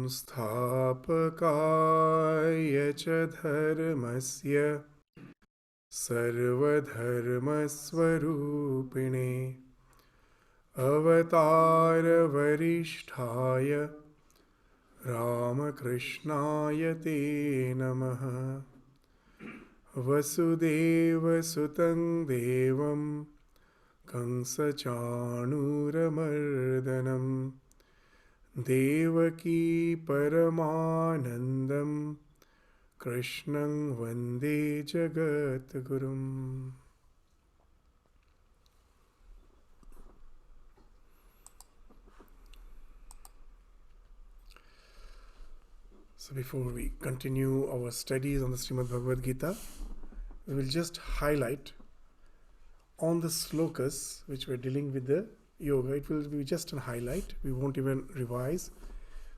संस्थापकाय च धर्मस्य सर्वधर्मस्वरूपिणे अवतारवरिष्ठाय रामकृष्णाय ते नमः। वसुदेवसुतं देवं कंसचाणूरमर्दनं देवकी परमानन्दं कृष्णं वन्दे जगद्गुरुम्। So before we continue our studies on the Shrimad Bhagavad Gita, we will just highlight on the slokas which we're dealing with the yoga. It will be just a highlight. We won't even revise,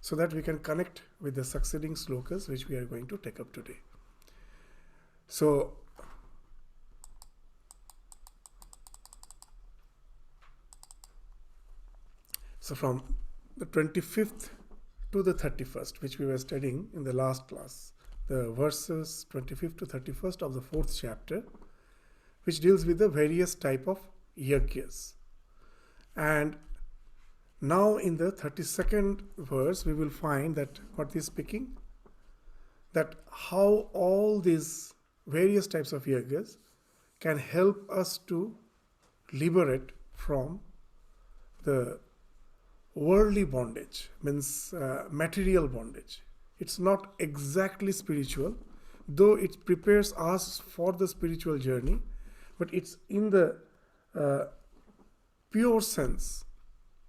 so that we can connect with the succeeding slokas which we are going to take up today. So from the 25th to the 31st, which we were studying in the last class, the verses 25th to 31st of the 4th chapter, which deals with the various type of yagyas. And now in the 32nd verse, we will find that what is speaking, that how all these various types of yagyas can help us to liberate from the worldly bondage, means material bondage. It's not exactly spiritual, though it prepares us for the spiritual journey, but it's in the pure sense,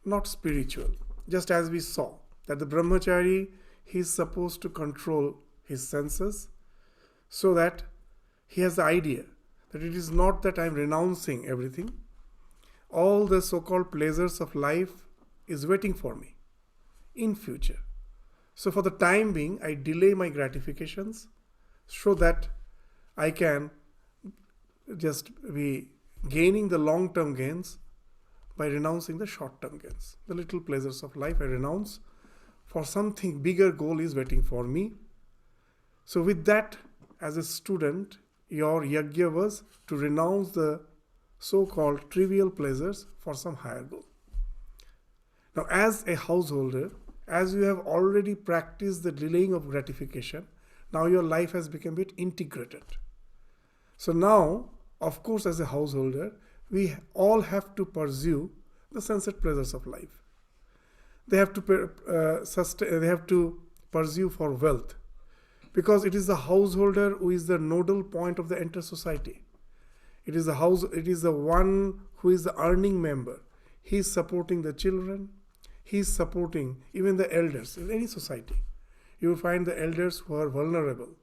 not spiritual. Just as we saw that the brahmachari, he is supposed to control his senses, so that he has the idea that it is not that I am renouncing everything. All the so-called pleasures of life is waiting for me in future. So for the time being, I delay my gratifications so that I can just be gaining the long-term gains by renouncing the short-term gains. The little pleasures of life I renounce, for something bigger goal is waiting for me. So with that, as a student, your yagya was to renounce the so-called trivial pleasures for some higher goal. Now, as a householder, as you have already practiced the delaying of gratification, now your life has become a bit integrated. So now, of course, as a householder, we all have to pursue the sunset pleasures of life. They have to pursue for wealth, because it is the householder who is the nodal point of the entire society. It is the one who is the earning member. He is supporting the children. He is supporting even the elders in any society. You will find the elders who are vulnerable.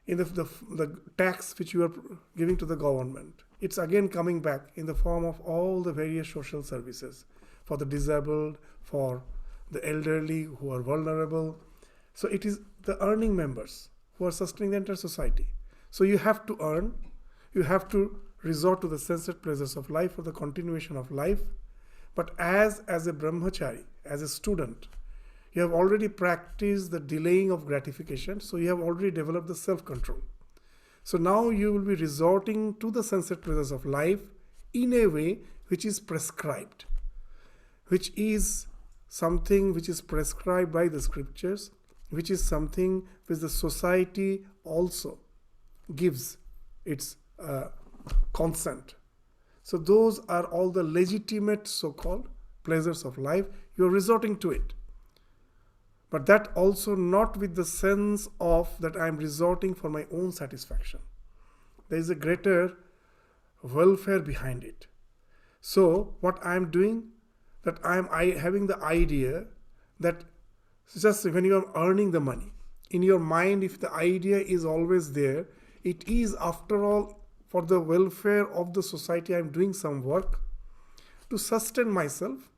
In the tax which you are giving to the government, it's again coming back in the form of all the various social services for the disabled, for the elderly who are vulnerable. So it is the earning members who are sustaining the entire society. So you have to earn, you have to resort to the sensual pleasures of life for the continuation of life. But as a brahmachari, as a student, you have already practiced the delaying of gratification, so you have already developed the self-control. So now you will be resorting to the sensual pleasures of life in a way which is prescribed, which is something which is prescribed by the scriptures, which is something which the society also gives its consent. So those are all the legitimate so-called pleasures of life. You are resorting to it. But that also not with the sense of that I am resorting for my own satisfaction. There is a greater welfare behind it. So what I am doing, that I am having the idea that just when you are earning the money, in your mind, if the idea is always there, it is after all for the welfare of the society. I am doing some work to sustain myself.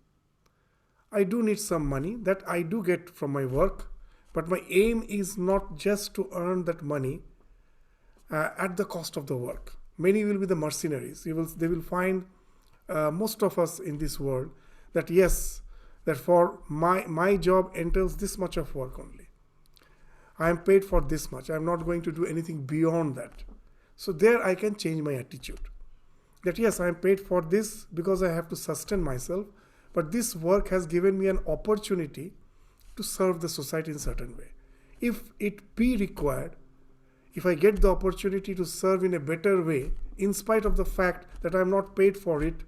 I do need some money that I do get from my work, but my aim is not just to earn that money at the cost of the work. Many will be the mercenaries. They will find most of us in this world that yes, that for my job entails this much of work only. I am paid for this much. I am not going to do anything beyond that. So there I can change my attitude. That yes, I am paid for this because I have to sustain myself, but this work has given me an opportunity to serve the society in a certain way. If it be required, if I get the opportunity to serve in a better way, in spite of the fact that I am not paid for it,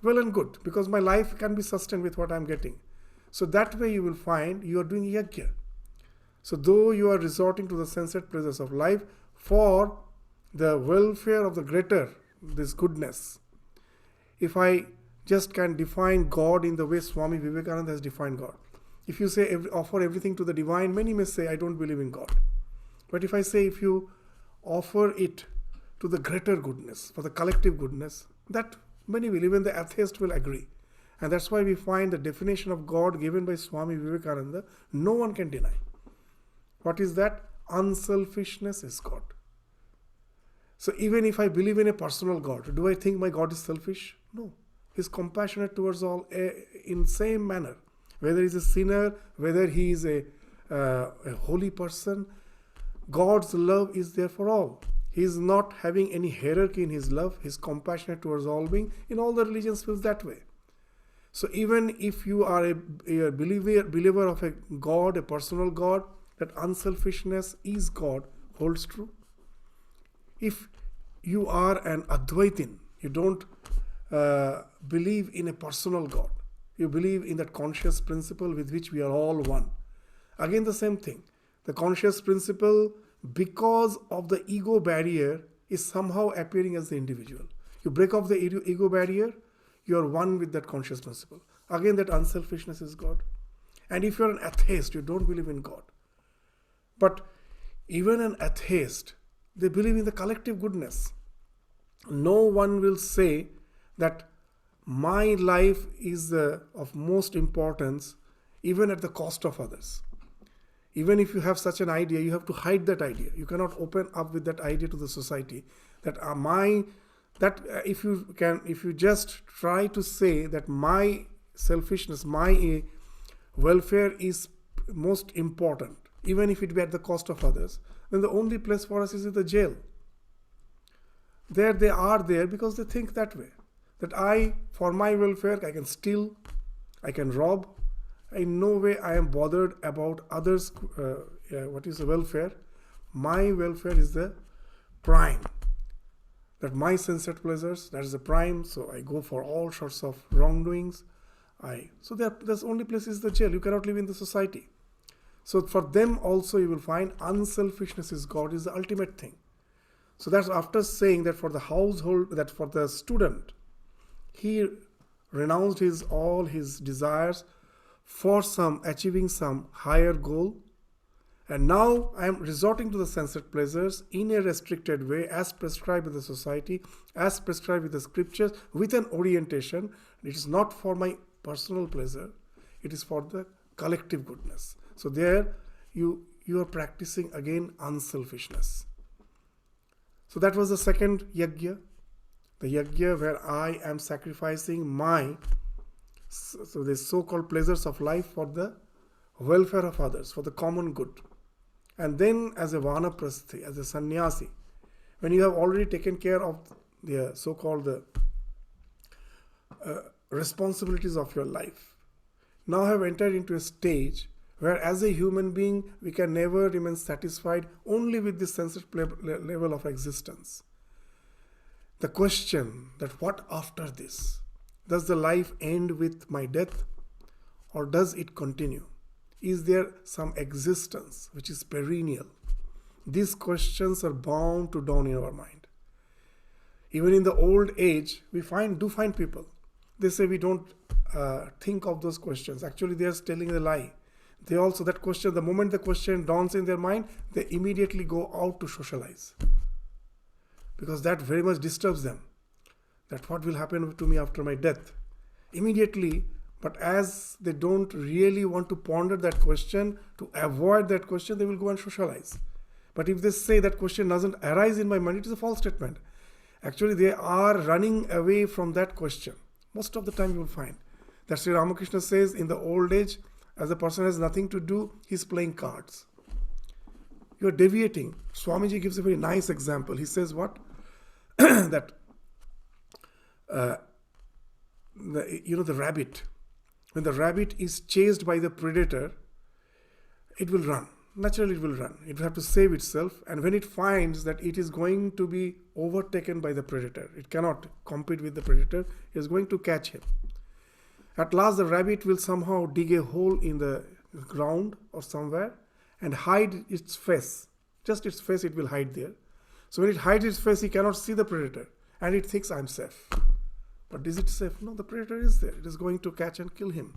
well and good, because my life can be sustained with what I am getting. So that way you will find you are doing yajna. So though you are resorting to the sensate pleasures of life for the welfare of the greater, this goodness. If I just can define God in the way Swami Vivekananda has defined God. If you say offer everything to the divine, many may say I don't believe in God. But if I say if you offer it to the greater goodness, for the collective goodness, that many will, even the atheist will agree. And that's why we find the definition of God given by Swami Vivekananda, no one can deny. What is that? Unselfishness is God. So even if I believe in a personal God, do I think my God is selfish? No. He's compassionate towards all in same manner. Whether he's a sinner, whether he is a holy person, God's love is there for all. He is not having any hierarchy in his love. He's compassionate towards all being. In all the religions feels that way. So even if you are a believer of a God, a personal God, that unselfishness is God holds true. If you are an Advaitin, you don't believe in a personal God. You believe in that conscious principle with which we are all one. Again the same thing. The conscious principle, because of the ego barrier, is somehow appearing as the individual. You break off the ego barrier, you are one with that conscious principle. Again, that unselfishness is God. And if you are an atheist, you don't believe in God. But even an atheist, they believe in the collective goodness. No one will say that my life is of most importance even at the cost of others. Even if you have such an idea, you have to hide that idea. You cannot open up with that idea to the society. If you just try to say that my selfishness, my welfare is most important, even if it be at the cost of others, then the only place for us is in the jail. There they are there because they think that way. That for my welfare, I can steal, I can rob. In no way I am bothered about others' what is the welfare. My welfare is the prime. That my sensate pleasures, that is the prime. So I go for all sorts of wrongdoings. There's only place is the jail. You cannot live in the society. So for them also you will find unselfishness is God is the ultimate thing. So that's after saying that for the household, that for the student, he renounced all his desires for achieving some higher goal. And now I am resorting to the sensate pleasures in a restricted way as prescribed by the society, as prescribed with the scriptures, with an orientation. It is not for my personal pleasure. It is for the collective goodness. So there you are practicing again unselfishness. So that was the second yajna. The yajna where I am sacrificing the so-called pleasures of life for the welfare of others, for the common good. And then as a vanaprasthi, as a sannyasi, when you have already taken care of the so-called responsibilities of your life, now have entered into a stage where as a human being, we can never remain satisfied only with this sensitive level of existence. The question that what after this? Does the life end with my death or does it continue? Is there some existence which is perennial? These questions are bound to dawn in our mind. Even in the old age, we do find people. They say we don't think of those questions. Actually, they are telling a lie. They also, that question, the moment the question dawns in their mind, they immediately go out to socialize. Because that very much disturbs them. That what will happen to me after my death? Immediately, but as they don't really want to ponder that question, to avoid that question, they will go and socialize. But if they say that question doesn't arise in my mind, it is a false statement. Actually, they are running away from that question. Most of the time you will find That Sri Ramakrishna says in the old age, as a person has nothing to do, he's playing cards. You're deviating. Swamiji gives a very nice example. He says what? That the rabbit. When the rabbit is chased by the predator, it will run. Naturally, it will run. It will have to save itself. And when it finds that it is going to be overtaken by the predator, it cannot compete with the predator, it is going to catch him. At last, the rabbit will somehow dig a hole in the ground or somewhere and hide its face. Just its face it will hide there. So when it hides its face, he cannot see the predator. And it thinks, I'm safe. But is it safe? No, the predator is there. It is going to catch and kill him.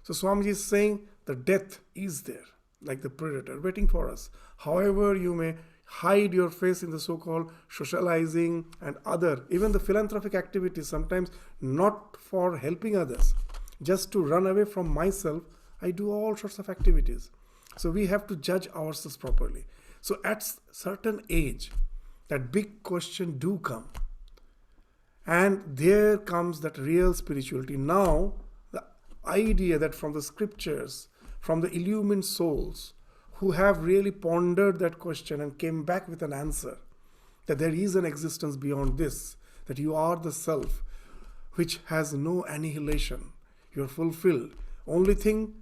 So Swamiji is saying the death is there, like the predator, waiting for us. However, you may hide your face in the so-called socializing and other, even the philanthropic activities, sometimes not for helping others, just to run away from myself, I do all sorts of activities. So we have to judge ourselves properly. So at certain age, that big question do come. And there comes that real spirituality. Now, the idea that from the scriptures, from the illumined souls who have really pondered that question and came back with an answer, that there is an existence beyond this, that you are the self which has no annihilation. You are fulfilled. Only thing,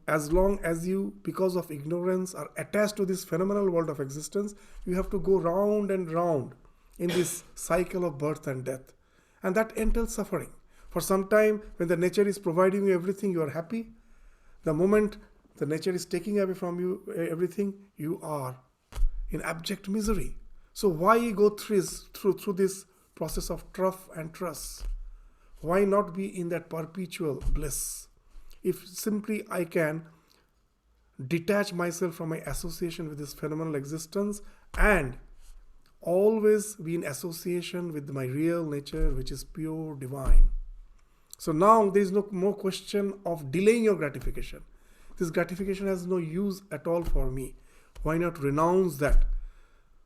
as long as you, because of ignorance, are attached to this phenomenal world of existence, you have to go round and round in this cycle of birth and death. And that entails suffering. For some time, when the nature is providing you everything, you are happy. The moment the nature is taking away from you everything, you are in abject misery. So why go through this process of trough and truss? Why not be in that perpetual bliss? If simply I can detach myself from my association with this phenomenal existence and always be in association with my real nature, which is pure divine. So now there is no more question of delaying your gratification. This gratification has no use at all for me. Why not renounce that?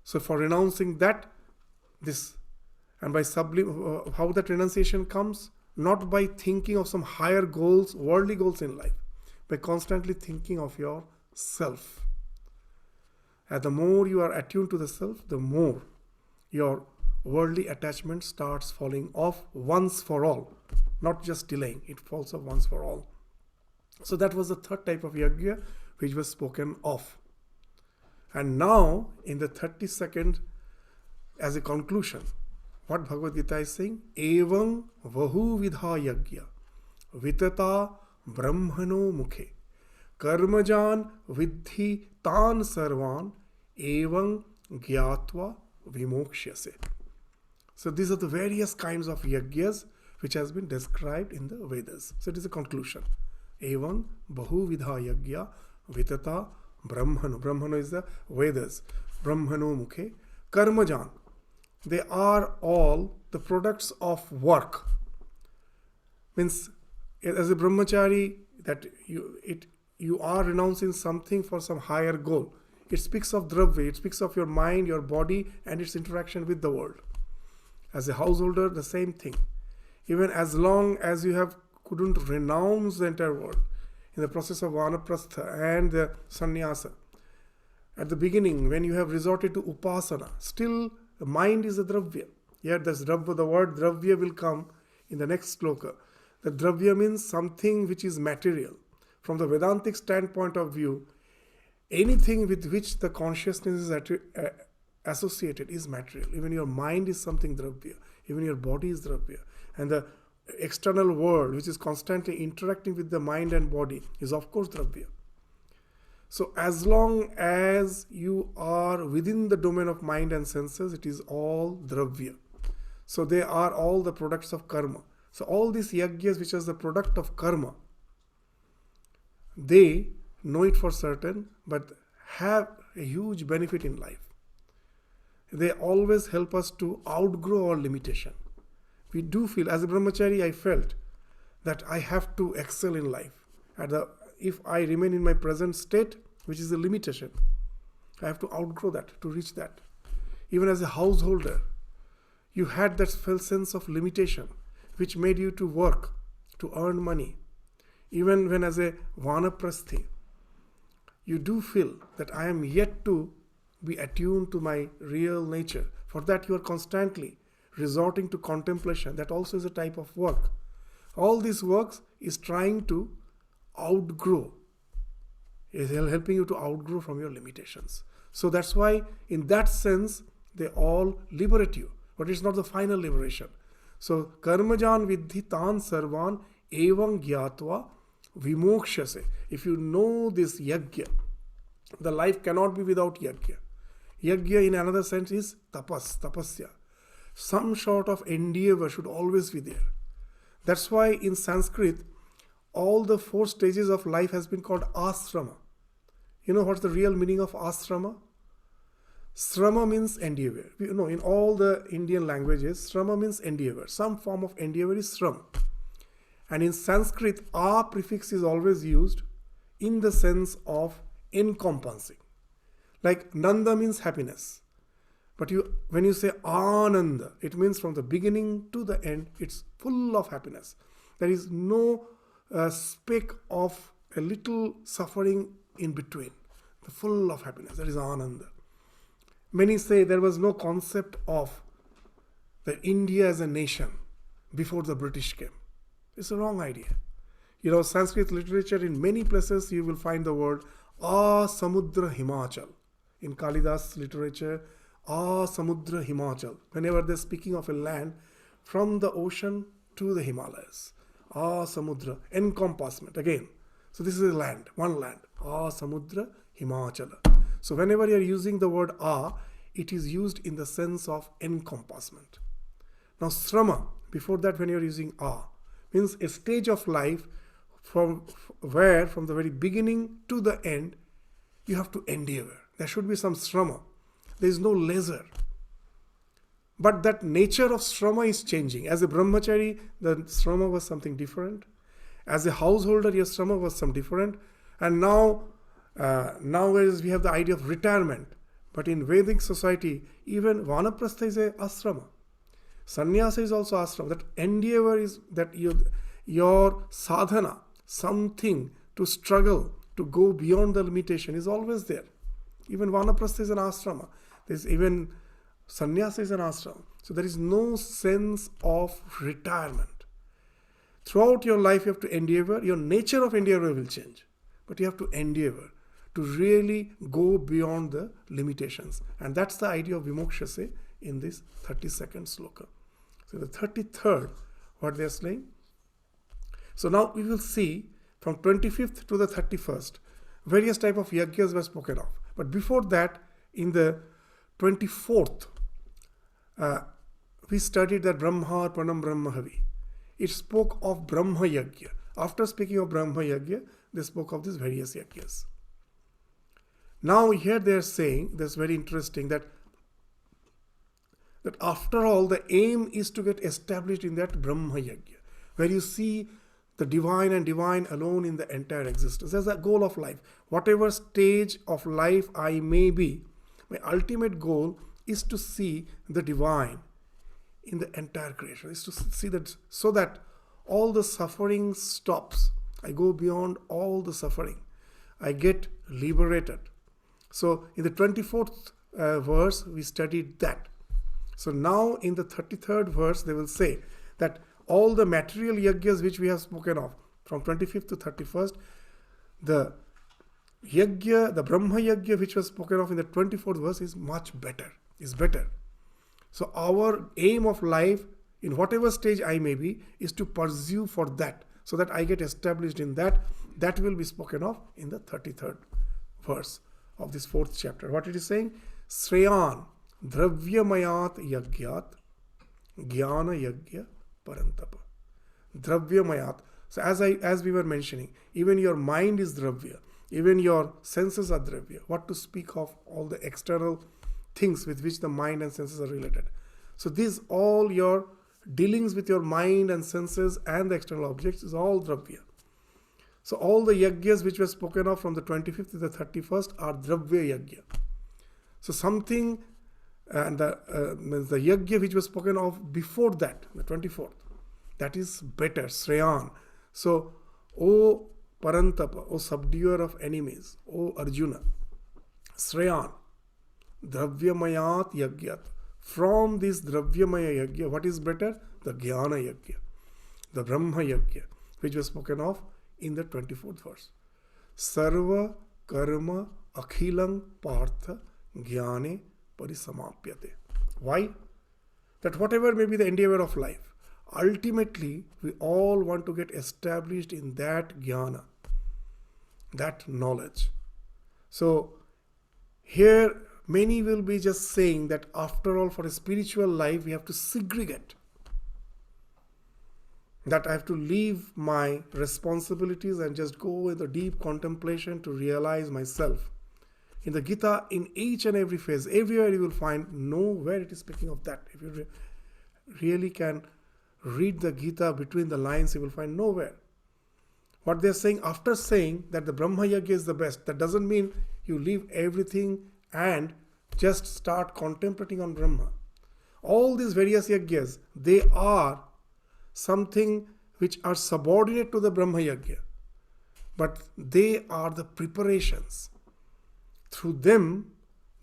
So for renouncing that, this, and by how that renunciation comes, not by thinking of some higher goals, worldly goals in life, by constantly thinking of yourself. And the more you are attuned to the self, the more your worldly attachment starts falling off once for all. Not just delaying, it falls off once for all. So that was the third type of yajna which was spoken of. And now, in the 32nd, as a conclusion, what Bhagavad Gita is saying, Evam vahu vidha yajna vitata brahmano mukhe karmajan vidhi tan sarvan evam gyatva vimokshyase. So these are the various kinds of yajnas which has been described in the Vedas. So it is a conclusion. Evam bahu vidha yajna vitata brahmano. Brahmano is the Vedas. Brahmano mukhe karmajan. They are all the products of work. Means, as a brahmachari, that you are renouncing something for some higher goal. It speaks of dravya, it speaks of your mind, your body, and its interaction with the world. As a householder, the same thing. Even as long as you couldn't renounce the entire world in the process of vanaprastha and the sannyasa, at the beginning, when you have resorted to upasana, still the mind is a dravya. Here, the word dravya will come in the next sloka. The dravya means something which is material. From the Vedantic standpoint of view, anything with which the consciousness is associated is material. Even your mind is something dravya. Even your body is dravya. And the external world, which is constantly interacting with the mind and body, is of course dravya. So as long as you are within the domain of mind and senses, it is all dravya. So they are all the products of karma. So all these yajnas, which is the product of karma, they know it for certain, but have a huge benefit in life. They always help us to outgrow our limitation. We do feel, as a brahmachari, I felt that I have to excel in life. If I remain in my present state, which is a limitation, I have to outgrow that, to reach that. Even as a householder, you had that felt sense of limitation, which made you to work to earn money. Even when as a vanaprasthi, you do feel that I am yet to be attuned to my real nature. For that you are constantly resorting to contemplation. That also is a type of work. All these works is trying to outgrow, is helping you to outgrow from your limitations. So that's why in that sense they all liberate you, but it's not the final liberation. So karmajan vidhi tan sarvan evam gyatva vimokshase. If you know this yajna, the life cannot be without yajna. Yajna in another sense is tapasya. Some sort of endeavor should always be there. That's why in Sanskrit, all the 4 stages of life has been called asrama. You know what's the real meaning of asrama? Srama means endeavor. In all the Indian languages, srama means endeavor. Some form of endeavor is sram. And in Sanskrit, a prefix is always used in the sense of encompassing. Like nanda means happiness. But when you say ananda, it means from the beginning to the end, it's full of happiness. There is no speck of a little suffering in between. The full of happiness. That is ananda. Many say there was no concept of the India as a nation before the British came. It's a wrong idea. Sanskrit literature, in many places you will find the word Samudra Himachal. In Kalidas literature, Samudra Himachal. Whenever they're speaking of a land from the ocean to the Himalayas. Samudra, encompassment again. So this is a land, one land. Samudra Himachala. So whenever you are using the word it is used in the sense of encompassment. Now srama, before that when you are using means a stage of life from the very beginning to the end, you have to endeavor. There should be some srama. There is no leisure. But that nature of srama is changing. As a brahmachari, the srama was something different. As a householder, your srama was some different. And nowadays we have the idea of retirement. But in Vedic society, even vanaprastha is a asrama. Sannyasa is also asrama. That endeavor is that your sadhana, something to struggle, to go beyond the limitation is always there. Even vanaprastha is an asrama. There's even sannyasa is an asrama. So there is no sense of retirement. Throughout your life you have to endeavor. Your nature of endeavor will change. But you have to endeavor to really go beyond the limitations. And that's the idea of vimokshase in this 32nd sloka. So the 33rd, what they are saying. So now we will see from 25th to the 31st, various type of yajnas were spoken of. But before that, in the 24th, we studied that Brahma Pranam Brahmahavi. It spoke of Brahma Yajna. After speaking of Brahma Yajna, they spoke of these various yajnas. Now here they are saying, that's very interesting, that after all, the aim is to get established in that Brahma Yajna, where you see the divine and divine alone in the entire existence. That's the goal of life. Whatever stage of life I may be, my ultimate goal is to see the divine in the entire creation, is to see that, so that all the suffering stops. I go beyond all the suffering. I get liberated. So in the 24th verse, we studied that. So now in the 33rd verse, they will say that all the material yajnas which we have spoken of, from 25th to 31st, the yajna, the Brahma yajna which was spoken of in the 24th verse is much better, is better. So our aim of life, in whatever stage I may be, is to pursue for that, so that I get established in that. That will be spoken of in the 33rd verse of this 4th chapter. What it is saying? Sreyan dravyamayat yagyat jnana yajna parantapa. Dravyamayat. So as we were mentioning, even your mind is dravya, even your senses are dravya. What to speak of all the external things with which the mind and senses are related. So these all your dealings with your mind and senses and the external objects is all dravya. So all the yajnas which were spoken of from the 25th to the 31st are dravya yajna. So something, and the yajna which was spoken of before that, the 24th, that is better, Sreyan. So, O Parantapa, O subduer of enemies, O Arjuna, Srayan, Dravyamayat Yagyat. From this Dravyamaya Yagya, what is better? The Jnana Yagya, the Brahma Yagya, which was spoken of in the 24th verse. Sarva Karma Akhilang Partha Jnane Parisamapyate. Why? That whatever may be the endeavor of life, ultimately we all want to get established in that jnana, that knowledge. So here many will be just saying that after all, for a spiritual life we have to segregate, that I have to leave my responsibilities and just go in the deep contemplation to realize myself. In the Gita, in each and every phase, everywhere you will find nowhere it is speaking of that. If you really can read the Gita between the lines, you will find nowhere. What they are saying, after saying that the Brahma Yagya is the best, that doesn't mean you leave everything and just start contemplating on Brahma. All these various Yagyas, they are something which are subordinate to the Brahma Yagya, but they are the preparations. Through them,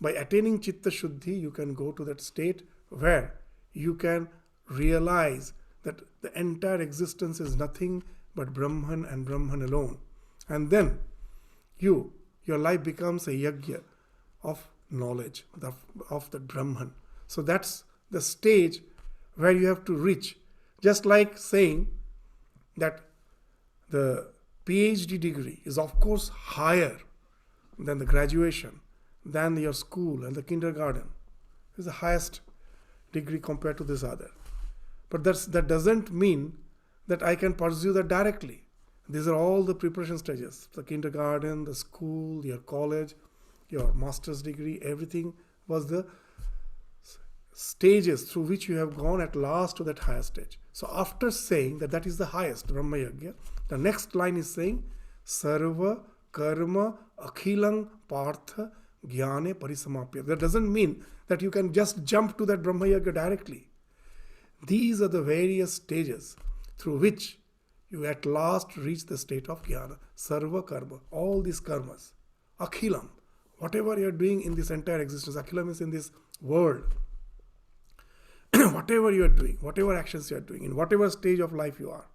by attaining Chitta Shuddhi, you can go to that state where you can realize that the entire existence is nothing but Brahman and Brahman alone. And then your life becomes a yagya of knowledge, of the Brahman. So that's the stage where you have to reach. Just like saying that the PhD degree is of course higher than the graduation, than your school and the kindergarten. It's the highest degree compared to this other. But that doesn't mean that I can pursue that directly. These are all the preparation stages. The kindergarten, the school, your college, your master's degree, everything was the stages through which you have gone at last to that higher stage. So after saying that that is the highest, Brahma Yagya, the next line is saying, Sarva Karma Akhilang Partha Jnane Parisamapya. That doesn't mean that you can just jump to that Brahma Yagya directly. These are the various stages through which you at last reach the state of Jnana. Sarva Karma, all these karmas. Akhilam, whatever you are doing in this entire existence, Akhilam is in this world. Whatever you are doing, whatever actions you are doing, in whatever stage of life you are,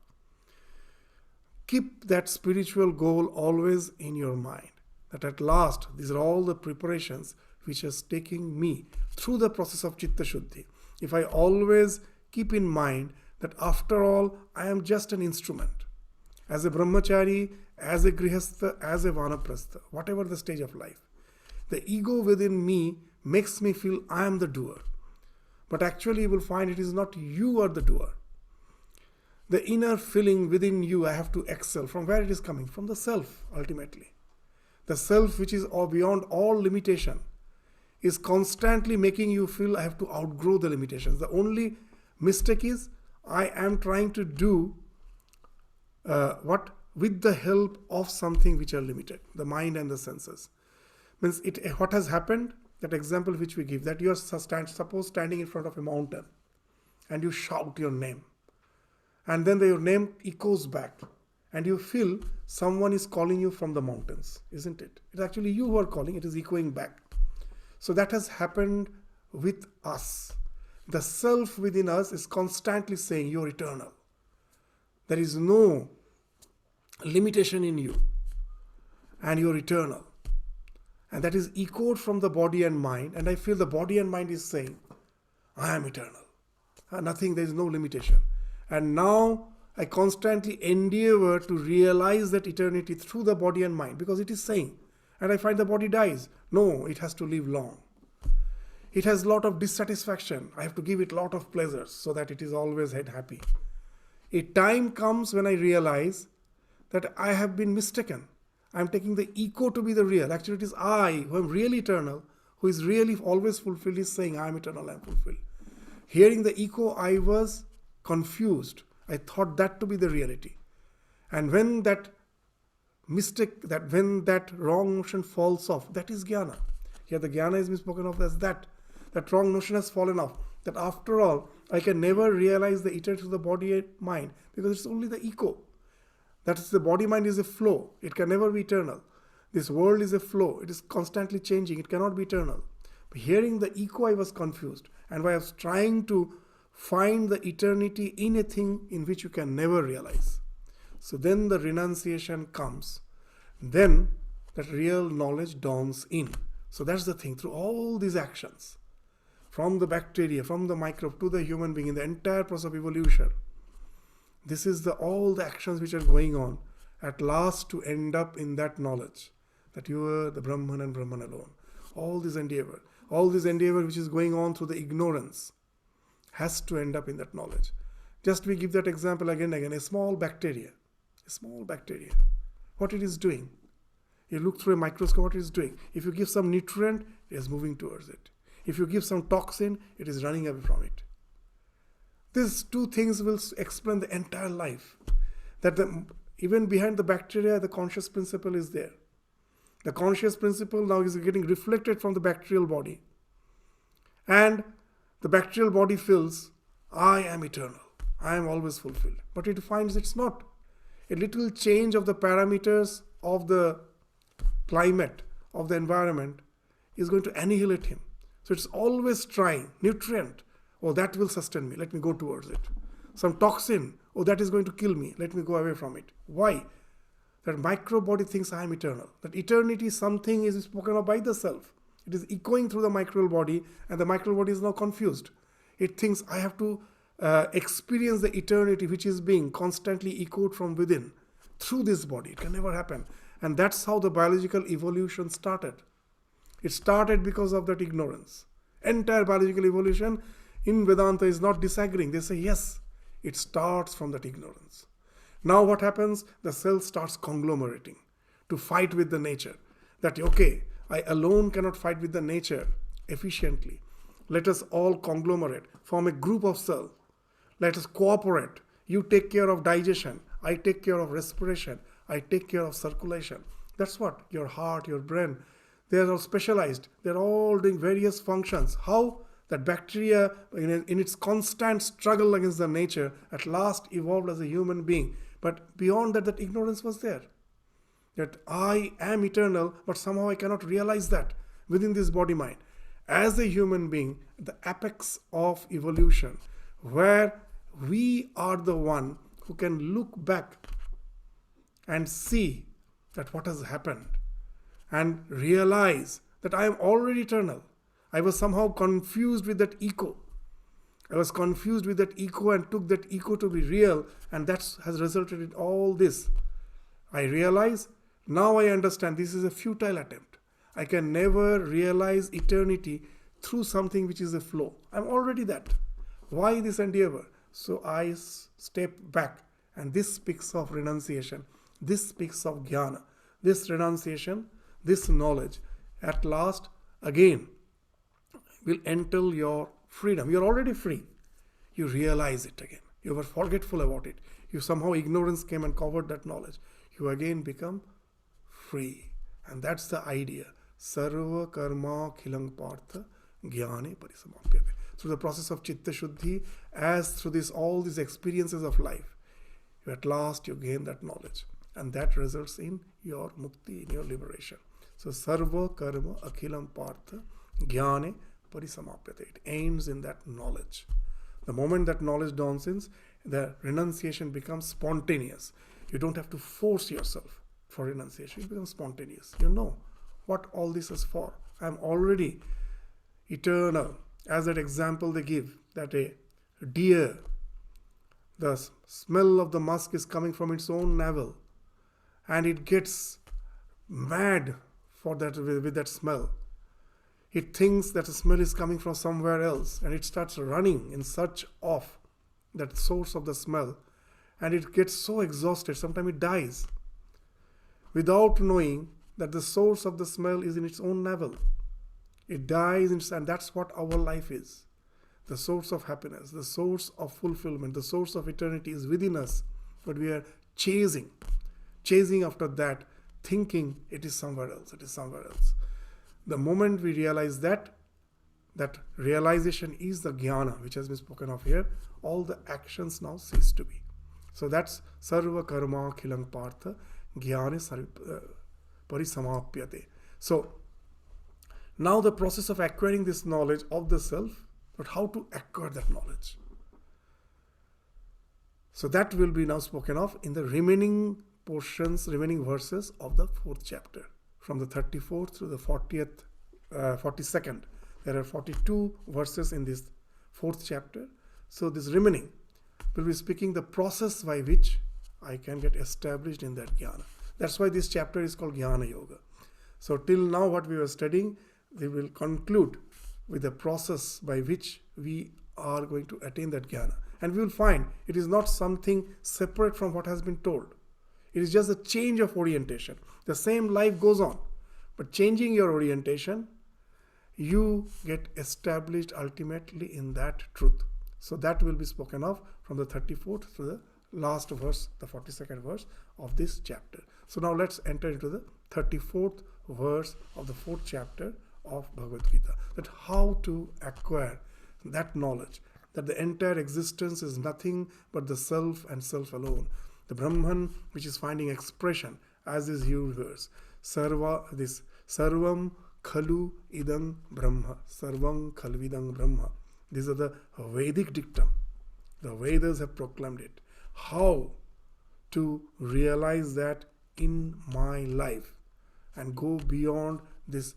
keep that spiritual goal always in your mind. That at last, these are all the preparations which is taking me through the process of Chitta Shuddhi. If I always keep in mind that after all, I am just an instrument. As a brahmachari, as a grihastha, as a vanaprastha, whatever the stage of life, the ego within me makes me feel I am the doer. But actually you will find it is not you are the doer. The inner feeling within you, I have to excel. From where it is coming? From the self, ultimately. The self which is beyond all limitation is constantly making you feel I have to outgrow the limitations. The only mistake is I am trying to do what? With the help of something which are limited, the mind and the senses. Means what has happened? That example which we give, that you are suppose standing in front of a mountain and you shout your name. And then your name echoes back. And you feel someone is calling you from the mountains, isn't it? It's actually you who are calling, it is echoing back. So that has happened with us. The self within us is constantly saying you're eternal. There is no limitation in you. And you're eternal. And that is echoed from the body and mind. And I feel the body and mind is saying, I am eternal. Nothing, there is no limitation. And now I constantly endeavor to realize that eternity through the body and mind, because it is saying, and I find the body dies. No, it has to live long. It has a lot of dissatisfaction. I have to give it a lot of pleasures so that it is always happy. A time comes when I realize that I have been mistaken. I am taking the echo to be the real. Actually, it is I who am really eternal, who is really always fulfilled, is saying, I am eternal, I am fulfilled. Hearing the echo, I was confused. I thought that to be the reality. And when that mistake, when that wrong notion falls off, that is jnana. Here the jnana is spoken of as that. That wrong notion has fallen off. That after all, I can never realize the eternity of the body and mind because it's only the echo. That is, the body-mind is a flow. It can never be eternal. This world is a flow. It is constantly changing. It cannot be eternal. But hearing the echo, I was confused. And I was trying to find the eternity in a thing in which you can never realize. So then the renunciation comes. Then that real knowledge dawns in. So that's the thing. Through all these actions, from the bacteria, from the microbe to the human being, in the entire process of evolution, this is all the actions which are going on, at last to end up in that knowledge, that you are the Brahman and Brahman alone. All this endeavor which is going on through the ignorance, has to end up in that knowledge. Just we give that example again and again. A small bacteria, what it is doing. You look through a microscope, what it is doing. If you give some nutrient, it is moving towards it. If you give some toxin, it is running away from it. These two things will explain the entire life. That even behind the bacteria, the conscious principle is there. The conscious principle now is getting reflected from the bacterial body. And the bacterial body feels, I am eternal. I am always fulfilled. But it finds it's not. A little change of the parameters of the climate, of the environment, is going to annihilate him. So it's always trying. Nutrient, oh, that will sustain me. Let me go towards it. Some toxin, oh, that is going to kill me. Let me go away from it. Why? That micro body thinks I am eternal. That eternity, something is spoken of by the self. It is echoing through the microbial body, and the microbial body is now confused. It thinks I have to experience the eternity which is being constantly echoed from within through this body. It can never happen. And that's how the biological evolution started. It started because of that ignorance. Entire biological evolution in Vedanta is not disagreeing. They say, yes, it starts from that ignorance. Now what happens? The cell starts conglomerating to fight with the nature. That, okay, I alone cannot fight with the nature efficiently. Let us all conglomerate, form a group of cells. Let us cooperate. You take care of digestion. I take care of respiration. I take care of circulation. That's what your heart, your brain, they are all specialized. They're all doing various functions. How? That bacteria, in its constant struggle against the nature, at last evolved as a human being. But beyond that, that ignorance was there. That I am eternal, but somehow I cannot realize that within this body-mind. As a human being, the apex of evolution, where we are the one who can look back and see that what has happened and realize that I am already eternal. I was somehow confused with that echo. I was confused with that echo and took that echo to be real, and that has resulted in all this. I realize, now I understand this is a futile attempt. I can never realize eternity through something which is a flow. I'm already that. Why this endeavor? So I step back, and this speaks of renunciation. This speaks of jnana. This renunciation, this knowledge, at last, again, will entail your freedom. You're already free. You realize it again. You were forgetful about it. You somehow, ignorance came and covered that knowledge. You again become free. And that's the idea. Sarva karma khilang partha jnane parisamapyate. Through the process of chitta shuddhi, as through all these experiences of life, at last you gain that knowledge. And that results in your mukti, in your liberation. So sarva karma akhilam partha jnane parisamapyate. It ends in that knowledge. The moment that knowledge dawns in, the renunciation becomes spontaneous. You don't have to force yourself for renunciation. It becomes spontaneous. You know what all this is for. I am already eternal. As that example they give, that a deer, the smell of the musk is coming from its own navel, and it gets mad for that with that smell. It thinks that the smell is coming from somewhere else, and it starts running in search of that source of the smell, and it gets so exhausted, sometimes it dies, without knowing that the source of the smell is in its own navel. It dies, and that's what our life is. The source of happiness, the source of fulfillment, the source of eternity is within us, but we are chasing after that, thinking it is somewhere else, it is somewhere else. The moment we realize that realization is the jnana, which has been spoken of here, all the actions now cease to be. So that's sarva karma khilang partha jnane parisamapyate. So now the process of acquiring this knowledge of the self, but how to acquire that knowledge. So that will be now spoken of in the remaining portions, remaining verses of the 4th chapter. From the 34th to the 42nd. There are 42 verses in this 4th chapter. So this remaining will be speaking the process by which I can get established in that jnana. That's why this chapter is called Jnana Yoga. So till now what we were studying, they will conclude with the process by which we are going to attain that jnana. And we will find it is not something separate from what has been told. It is just a change of orientation. The same life goes on, but changing your orientation, you get established ultimately in that truth. So that will be spoken of from the 34th to the last verse, the 42nd verse of this chapter. So now let's enter into the 34th verse of the 4th chapter of Bhagavad Gita. That how to acquire that knowledge, that the entire existence is nothing but the self and self alone. The Brahman which is finding expression as this universe. This Sarvam Khalu Idam Brahma. Sarvam Khalu Idam Brahma. These are the Vedic dictum. The Vedas have proclaimed it. How to realize that in my life and go beyond this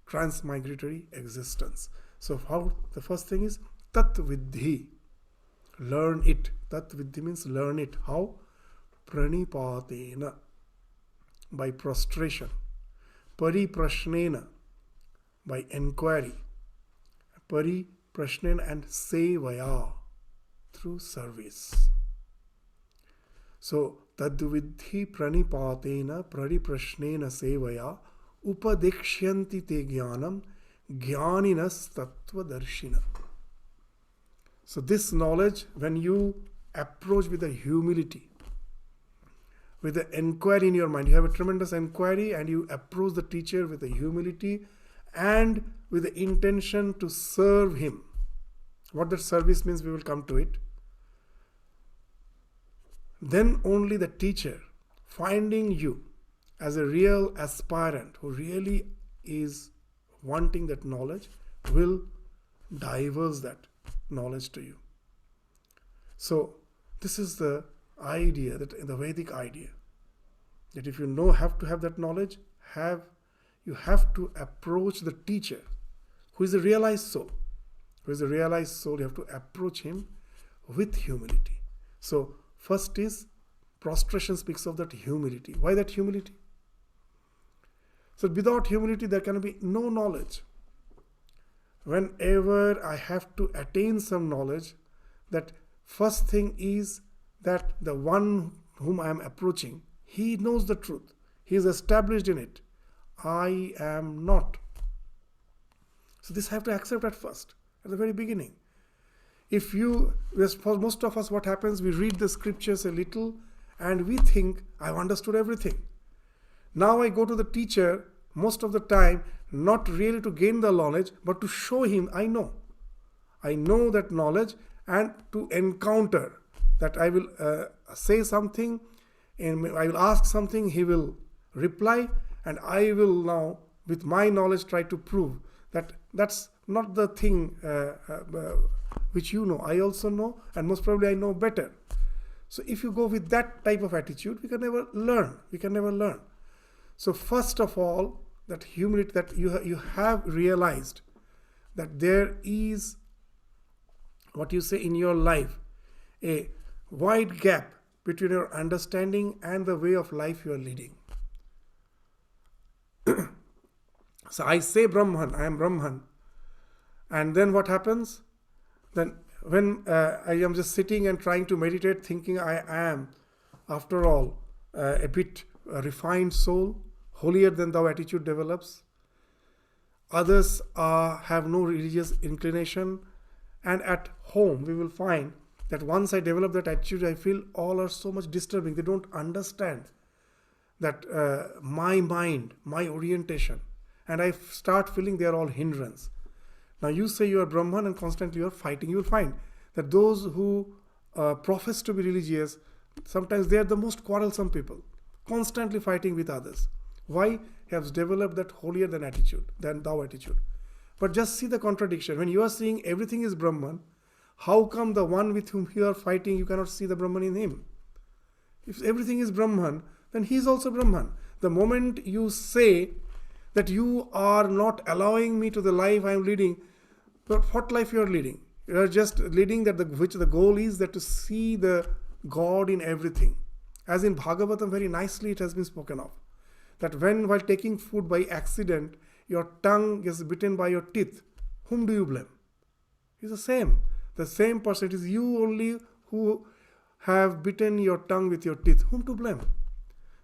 transmigratory existence. So how the first thing is Tat Vidhi. Learn it. Tat Vidhi means learn it. How? Pranipatena. By prostration. Pariprashnena. By inquiry. Pariprashnena and sevaya. Through service. So tadvidhi pranipatena pariprashnena sevaya upadekshyanti te jnanam jnaninas tattvadarshina. So this knowledge, when you approach with a humility, with an inquiry in your mind, you have a tremendous inquiry and you approach the teacher with a humility and with the intention to serve him. What that service means, we will come to it. Then only the teacher, finding you as a real aspirant who really is wanting that knowledge, will diverse that knowledge to you. So this is the idea, that the Vedic idea, that if you have to have that knowledge, you have to approach the teacher who is a realized soul. Who is a realized soul, you have to approach him with humility. So first is prostration speaks of that humility. Why that humility? So without humility there can be no knowledge. Whenever I have to attain some knowledge, that first thing is that the one whom I am approaching, he knows the truth. He is established in it. I am not. So this I have to accept at first, at the very beginning. For most of us, what happens, we read the scriptures a little and we think, I've understood everything. Now I go to the teacher most of the time, not really to gain the knowledge, but to show him I know. I know that knowledge, and to encounter that I will say something and I will ask something, he will reply, and I will now with my knowledge try to prove that that's not the thing which you know. I also know, and most probably I know better. So if you go with that type of attitude, we can never learn. So first of all, that humility, that you have realized that there is, what you say in your life, a wide gap between your understanding and the way of life you are leading. So I say Brahman, I am Brahman. And then what happens? Then when I am just sitting and trying to meditate, thinking I am, after all, a bit refined soul, holier than thou attitude develops. Others have no religious inclination. And at home, we will find that once I develop that attitude, I feel all are so much disturbing. They don't understand that my mind, my orientation, and I start feeling they are all hindrance. Now you say you are Brahman and constantly you are fighting. You will find that those who profess to be religious, Sometimes they are the most quarrelsome people, constantly fighting with others. Why? He has developed that holier than thou attitude. But just see the contradiction. When you are seeing everything is Brahman, how come the one with whom you are fighting, you cannot see the Brahman in him? If everything is Brahman, then he is also Brahman. The moment you say that you are not allowing me to the life I am leading, but what life you are leading? You are just leading that which the goal is that to see the God in everything. As in Bhagavatam, very nicely it has been spoken of. That when while taking food by accident, your tongue gets bitten by your teeth, whom do you blame? It's the same. The same person. It is you only who have bitten your tongue with your teeth. Whom to blame?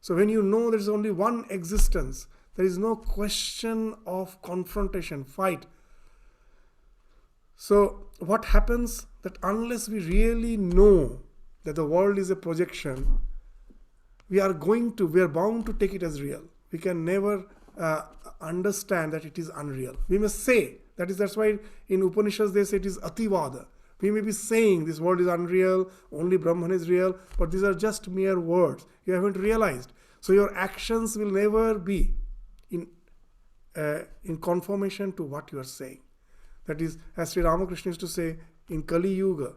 So when you know there is only one existence, there is no question of confrontation, fight. So what happens that unless we really know that the world is a projection, we are bound to take it as real. We can never understand that it is unreal. We must say, that's why in Upanishads they say it is ativada. We may be saying this world is unreal, only Brahman is real, but these are just mere words. You haven't realized. So your actions will never be in conformation to what you are saying. That is, as Sri Ramakrishna used to say in Kali Yuga,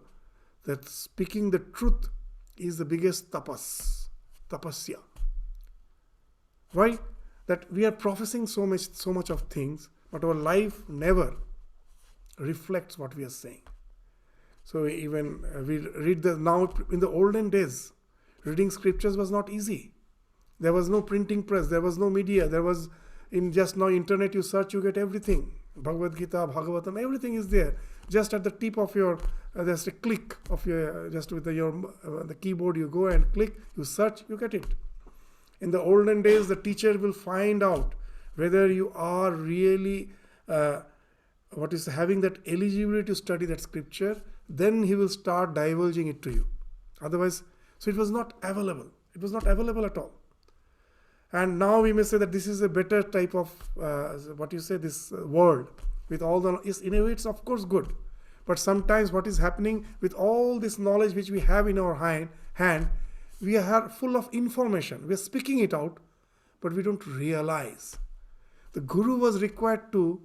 that speaking the truth is the biggest tapasya. Why? That we are professing so much of things, but our life never reflects what we are saying. So even we read now in the olden days, reading scriptures was not easy. There was no printing press, there was no media, there was in just now internet, you search, you get everything. Bhagavad Gita, Bhagavatam, everything is there. Just at the tip of your, just a click of your, just with the keyboard, you go and click, you search, you get it. In the olden days, the teacher will find out whether you are really having that eligibility to study that scripture. Then he will start divulging it to you. Otherwise, so it was not available. It was not available at all. And now we may say that this is a better type of, this world with all the, in a way it's of course good. But sometimes what is happening with all this knowledge which we have in our hand, we are full of information. We are speaking it out, but we don't realize. The Guru was required to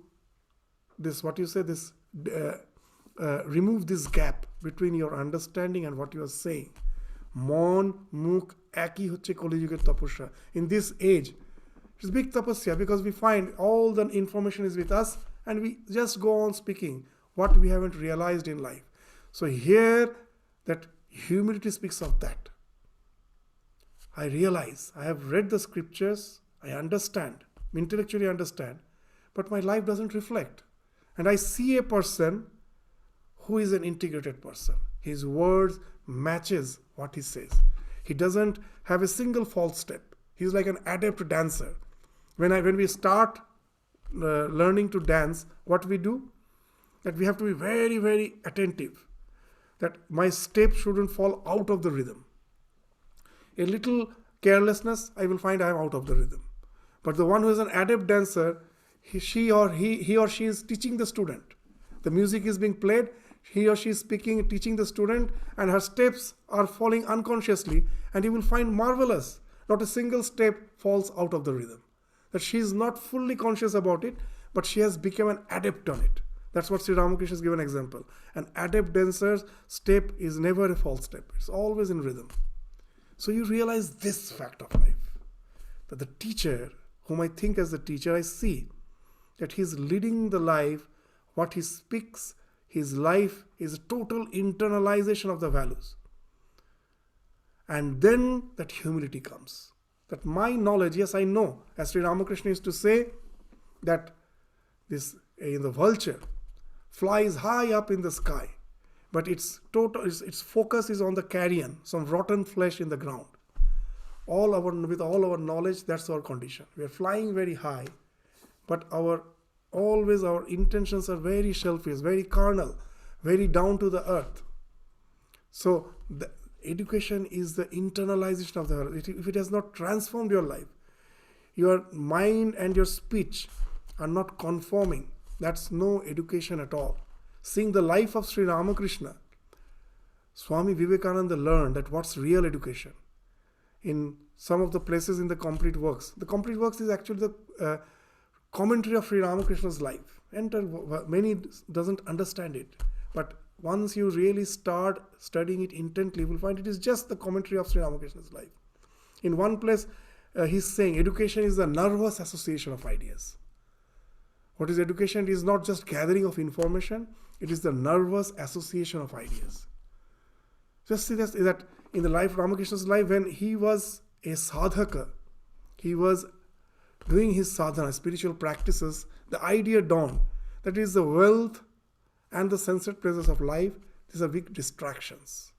remove this gap between your understanding and what you are saying. Mon, mukh, eki hocche kali yuger tapasya. In this age, it's big tapasya because we find all the information is with us and we just go on speaking what we haven't realized in life. So here, that humility speaks of that. I realize, I have read the scriptures, I understand, intellectually understand, but my life doesn't reflect. And I see a person who is an integrated person. His words matches what he says. He doesn't have a single false step. He's like an adept dancer. When we start learning to dance, what we do? That we have to be very, very attentive. That my step shouldn't fall out of the rhythm. A little carelessness, I will find I am out of the rhythm. But the one who is an adept dancer, he or she is teaching the student. The music is being played, he or she is teaching the student, and her steps are falling unconsciously, and he will find marvelous. Not a single step falls out of the rhythm. That she is not fully conscious about it, but she has become an adept on it. That's what Sri Ramakrishna has given an example. An adept dancer's step is never a false step. It's always in rhythm. So you realize this fact of life. That the teacher, whom I think as the teacher, I see that he's leading the life, what he speaks, his life is a total internalization of the values. And then that humility comes. That my knowledge, yes, I know, as Sri Ramakrishna used to say, that this in the vulture flies high up in the sky, but its focus is on the carrion, some rotten flesh in the ground. With all our knowledge, that's our condition. We are flying very high, but our intentions are very selfish, very carnal, very down to the earth. So the education is the internalization of the earth. If it has not transformed your life, your mind and your speech are not conforming, that's no education at all. Seeing the life of Sri Ramakrishna, Swami Vivekananda learned that what's real education. In some of the places in the complete works. The complete works is actually the commentary of Sri Ramakrishna's life. Many doesn't understand it. But once you really start studying it intently, you will find it is just the commentary of Sri Ramakrishna's life. In one place, he's saying education is the nervous association of ideas. What is education? It is not just gathering of information, it is the nervous association of ideas. Just see that in the life of Ramakrishna's life, when he was a sadhaka, he was doing his sadhana, spiritual practices, the idea dawned that is the wealth and the sensate pleasures of life, these are big distractions.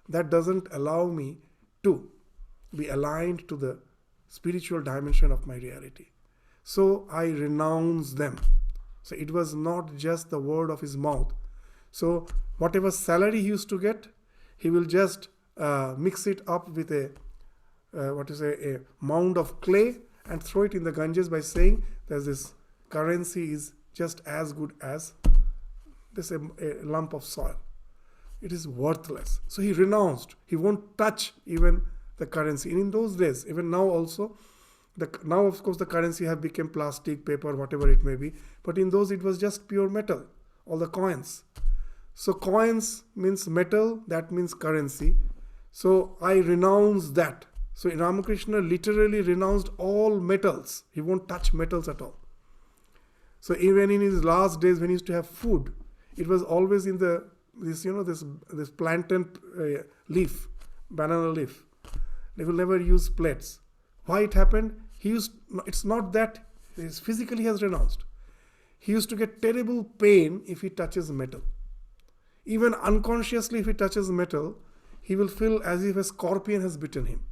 That doesn't allow me to be aligned to the spiritual dimension of my reality. So I renounce them. So it was not just the word of his mouth. So whatever salary he used to get, he will just mix it up with a mound of clay and throw it in the Ganges by saying that this currency is just as good as this a lump of soil. It is worthless. So he renounced. He won't touch even the currency. And in those days, even now also, now of course the currency have become plastic, paper, whatever it may be. But in those it was just pure metal, all the coins. So coins means metal, that means currency. So I renounce that. So Ramakrishna literally renounced all metals. He won't touch metals at all. So even in his last days when he used to have food, it was always in this plantain leaf, banana leaf. They will never use plates. Why it happened? It's not that physically he has renounced. He used to get terrible pain if he touches metal. Even unconsciously if he touches metal, he will feel as if a scorpion has bitten him.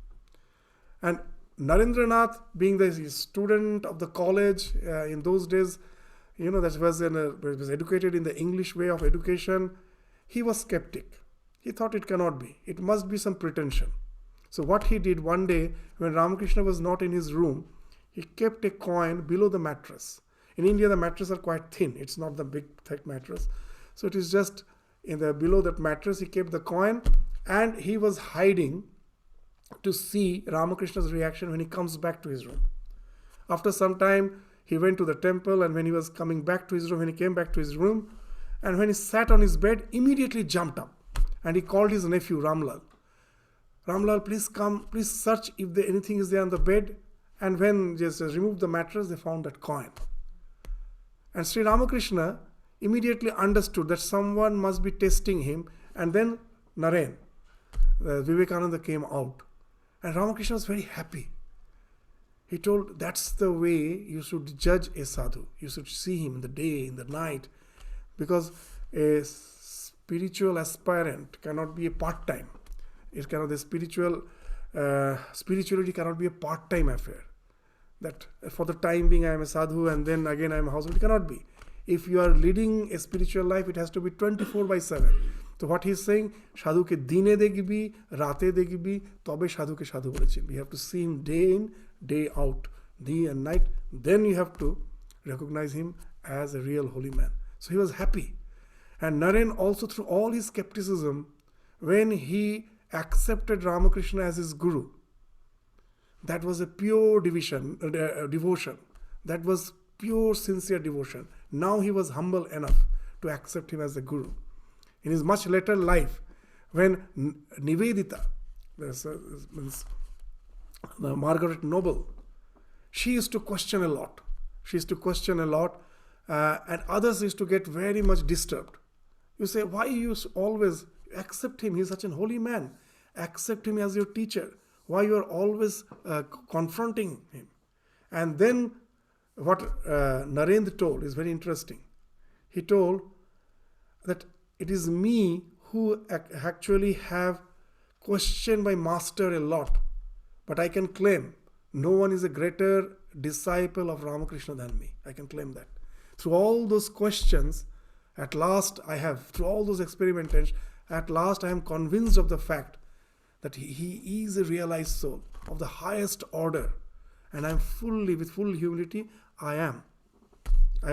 And Narendranath, being the student of the college in those days, that was educated in the English way of education, he was skeptic. He thought it cannot be. It must be some pretension. So what he did one day, when Ramakrishna was not in his room, he kept a coin below the mattress. In India, the mattresses are quite thin. It's not the big, thick mattress. So it is just below that mattress, he kept the coin, and he was hiding to see Ramakrishna's reaction when he comes back to his room. After some time, he went to the temple, and when he was coming back to his room, when he came back to his room, and when he sat on his bed, immediately jumped up, and he called his nephew Ramlal. Ramlal, please come, please search if anything is there on the bed. And when just removed the mattress, they found that coin. And Sri Ramakrishna immediately understood that someone must be testing him. And then Naren, Vivekananda came out. And Ramakrishna was very happy. He told, that's the way you should judge a sadhu. You should see him in the day, in the night. Because a spiritual aspirant cannot be a part-time. Spirituality cannot be a part-time affair. That for the time being I am a sadhu and then again I am a household. It cannot be. If you are leading a spiritual life, it has to be 24/7. So what he is saying, sadhu ke dine dekhibi, rate dekhibi, tobe sadhu ke sadhu bolechen. You have to see him day in, day out, day and night. Then you have to recognize him as a real holy man. So he was happy. And Naren also, through all his skepticism, when he accepted Ramakrishna as his guru, that was a pure devotion. That was pure, sincere devotion. Now he was humble enough to accept him as a guru. In his much later life, when Nivedita, the Margaret Noble, she used to question a lot. And others used to get very much disturbed. You say, why you always accept him? He's such a holy man. Accept him as your teacher. Why you are always confronting him? And then what Narendra told is very interesting. He told that it is me who actually have questioned my master a lot. But I can claim no one is a greater disciple of Ramakrishna than me. I can claim that. Through all those questions, at last through all those experimentations, at last I am convinced of the fact that he is a realized soul of the highest order. And I am with full humility, I have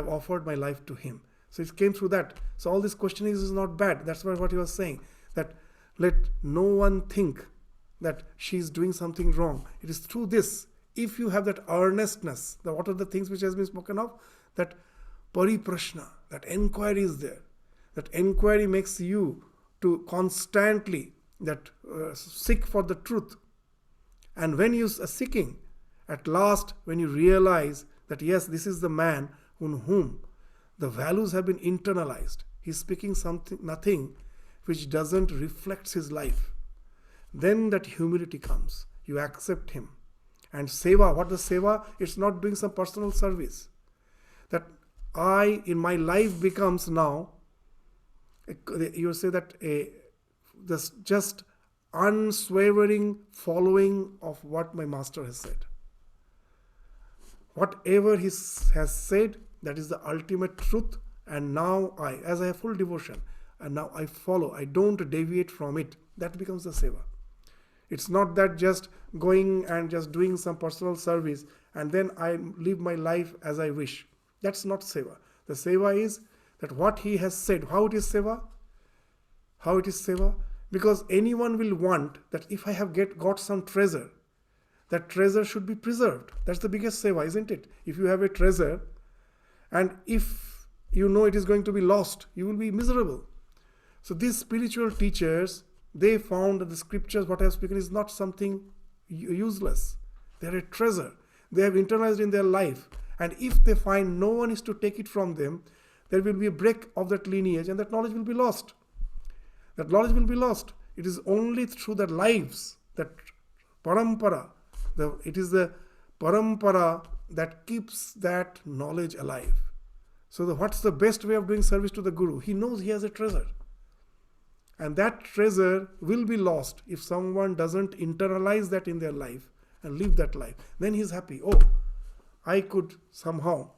offered my life to him. So it came through that. So all this questioning is not bad. That's what he was saying. That Let no one think that she is doing something wrong. It is through this. If you have that earnestness, what are the things which has been spoken of? That pariprashna, that enquiry is there. That enquiry makes you to constantly seek for the truth. And when you are seeking, at last when you realize that yes, this is the man on whom the values have been internalized. He's speaking nothing which doesn't reflect his life. Then that humility comes. You accept him. And seva, what is seva? It's not doing some personal service. That I, in my life, becomes now, you say that this just unswavering following of what my master has said. Whatever he has said, that is the ultimate truth. And now as I have full devotion, and now I follow, I don't deviate from it. That becomes the seva. It's not that just going and just doing some personal service and then I live my life as I wish. That's not seva. The seva is that what he has said. How it is seva? How it is seva? Because anyone will want that if I have got some treasure, that treasure should be preserved. That's the biggest seva, isn't it? If you have a treasure and if you know it is going to be lost, you will be miserable. So these spiritual teachers, they found that the scriptures, what I have spoken, is not something useless. They are a treasure. They have internalized in their life. And if they find no one is to take it from them, there will be a break of that lineage and that knowledge will be lost. That knowledge will be lost. It is only through the lives, that parampara, it is the parampara that keeps that knowledge alive. So what's the best way of doing service to the Guru? He knows he has a treasure. And that treasure will be lost if someone doesn't internalize that in their life and live that life. Then he's happy. Oh, I could somehow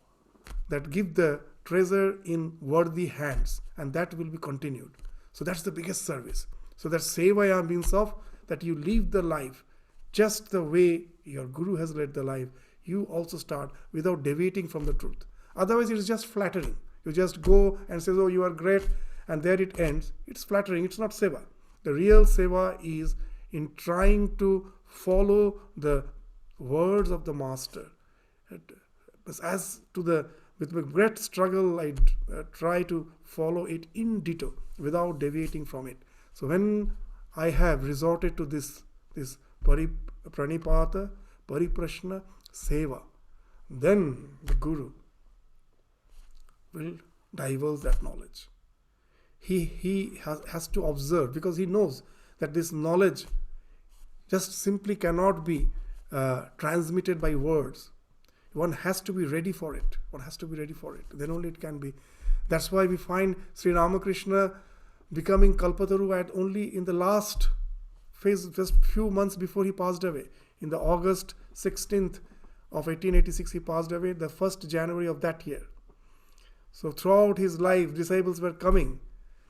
that give the treasure in worthy hands, and that will be continued. So that's the biggest service. So that sevaya means of that you live the life just the way your Guru has led the life. You also start without deviating from the truth. Otherwise it is just flattering. You just go and say, oh, you are great, and there it ends. It's flattering. It's not seva. The real seva is in trying to follow the words of the master. With great struggle, I try to follow it in ditto without deviating from it. So when I have resorted to this pranipata, pariprashna, seva, then the Guru will divulge that knowledge. He has to observe, because he knows that this knowledge just simply cannot be transmitted by words. One has to be ready for it. Then only it can be. That's why we find Sri Ramakrishna becoming Kalpataru at only in the last phase, just few months before he passed away. In the August 16th of 1886, he passed away, the 1st January of that year. So throughout his life, disciples were coming.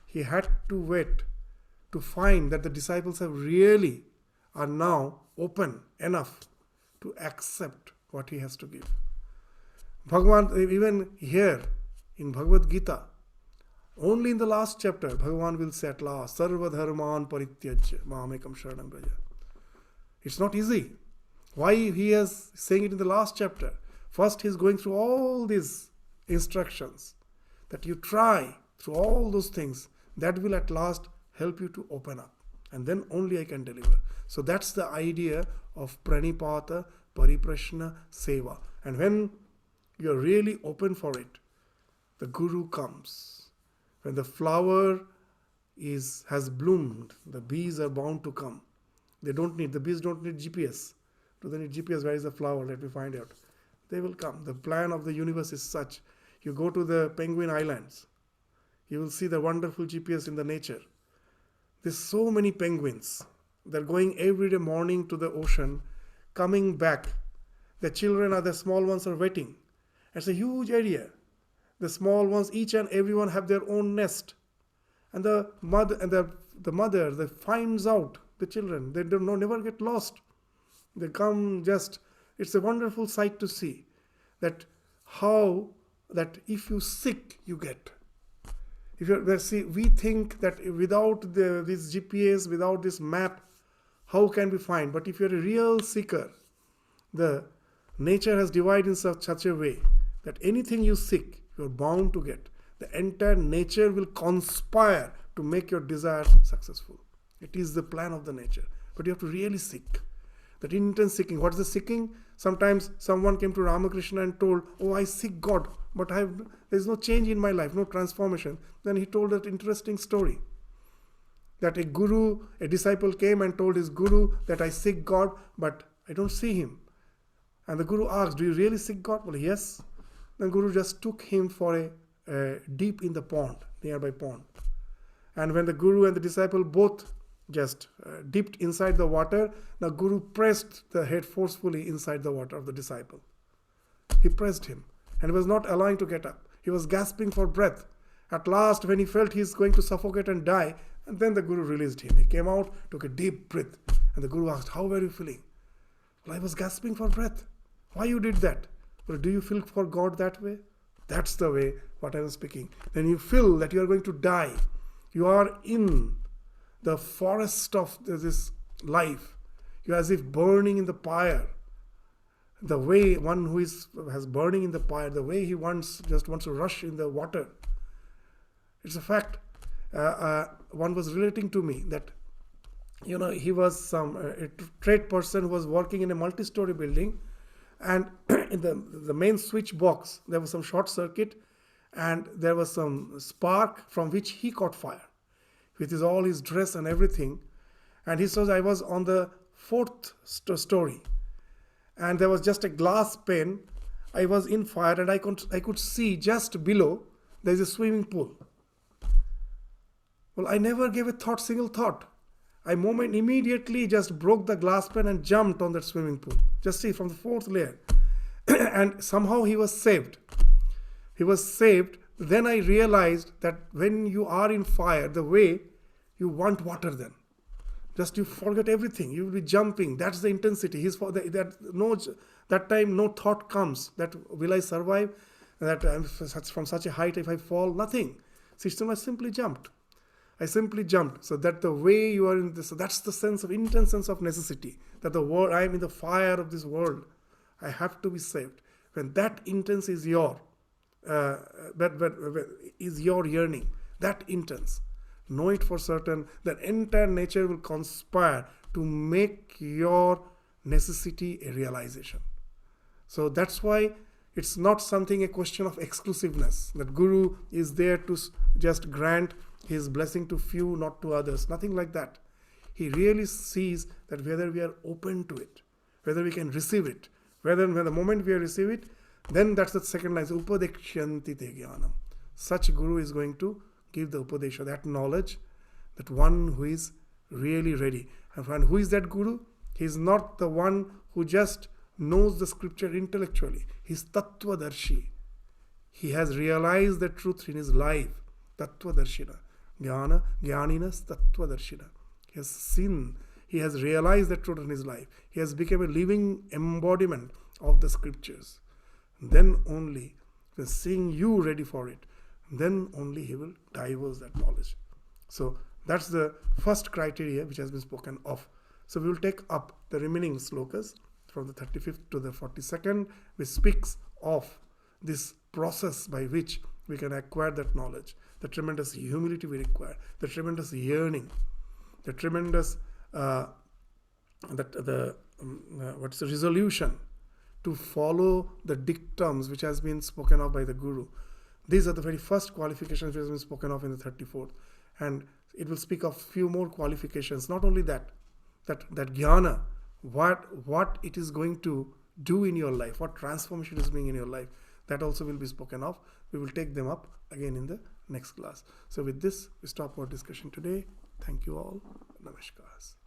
He had to wait to find that the disciples are now open enough to accept what he has to give. Bhagavan, even here in Bhagavad Gita, only in the last chapter, Bhagavan will say at last, Sarva dharman parityajya mamekam sharanam braja. It's not easy. Why he is saying it in the last chapter? First he is going through all these instructions that you try through all those things. That will at last help you to open up. And then only I can deliver. So that's the idea of pranipata, pariprashna, seva. And when you are really open for it, the Guru comes. When the flower has bloomed, the bees are bound to come. The bees don't need GPS. Do they need GPS? Where is the flower? Let me find out. They will come. The plan of the universe is such. You go to the Penguin Islands, you will see the wonderful GPS in the nature. There's so many penguins. They're going every day morning to the ocean, coming back. The small ones are waiting. It's a huge area. The small ones, each and everyone have their own nest. And the mother finds out the children. They never get lost. They come it's a wonderful sight to see that how that if you seek, you get. If you see, we think that without this GPS, without this map, how can we find? But if you're a real seeker, the nature has divided in such a way that anything you seek, you're bound to get. The entire nature will conspire to make your desire successful. It is the plan of the nature. But you have to really seek. That intense seeking. What is the seeking? Sometimes someone came to Ramakrishna and told, oh, I seek God, but there's no change in my life, no transformation. Then he told that interesting story. That a disciple came and told his guru that I seek God, but I don't see him. And the guru asked, do you really seek God? Well, yes. The guru just took him for a deep in the pond, nearby pond. And when the guru and the disciple both just dipped inside the water, the guru pressed the head forcefully inside the water of the disciple. He pressed him and was not allowing to get up. He was gasping for breath. At last, when he felt he's going to suffocate and die, and then the guru released him. He came out, took a deep breath, and the guru asked, how were you feeling? Well, I was gasping for breath. Why you did that? Well, do you feel for God that way? That's the way what I was speaking. Then you feel that you are going to die. You are in the forest of this life. You are as if burning in the fire. The way one who has burning in the fire, the way he just wants to rush in the water. It's a fact. One was relating to me that, he was a trade person who was working in a multi-story building, and in the main switch box there was some short circuit, and there was some spark from which he caught fire with all his dress and everything. And he says, I was on the 4th story, and there was just a glass pane. I was in fire, and I could see just below there is a swimming pool. Well, I never gave a single thought. I immediately just broke the glass pane and jumped on that swimming pool. Just see, from the 4th layer. And somehow he was saved. He was saved. Then I realized that when you are in fire, the way you want water then. Just you forget everything. You will be jumping. That's the intensity. That time no thought comes that will I survive? That I'm from such a height, if I fall, nothing. System, I simply jumped. So that the way you are in this, so that's the intense sense of necessity. That the world, I am in the fire of this world. I have to be saved. When that intense is your yearning, that intense, know it for certain that entire nature will conspire to make your necessity a realization. So that's why it's not a question of exclusiveness. That Guru is there to just grant his blessing to few, not to others. Nothing like that. He really sees that whether we are open to it, whether we can receive it, when the moment we receive it, then that's the second line, Upadekshanti te jnanam. Such Guru is going to give the Upadesha, that knowledge, that one who is really ready. And who is that Guru? He is not the one who just knows the scripture intellectually. He is Tattvadarshi. He has realized the truth in his life. Tattvadarshina. Jnaninas Tattvadarshina. He has seen, he has realized the truth in his life. He has become a living embodiment of the scriptures. Then only, seeing you ready for it, then only he will divulge that knowledge. So that's the first criteria which has been spoken of. So we will take up the remaining slokas from the 35th to the 42nd, which speaks of this process by which we can acquire that knowledge, the tremendous humility we require, the tremendous yearning, the tremendous what's the resolution to follow the dictums which has been spoken of by the Guru. These are the very first qualifications which has been spoken of in the 34th. And it will speak of few more qualifications. Not only that jnana, what it is going to do in your life, what transformation is being in your life, that also will be spoken of. We will take them up again in the next class. So with this, we stop our discussion today. Thank you all. Namaskars.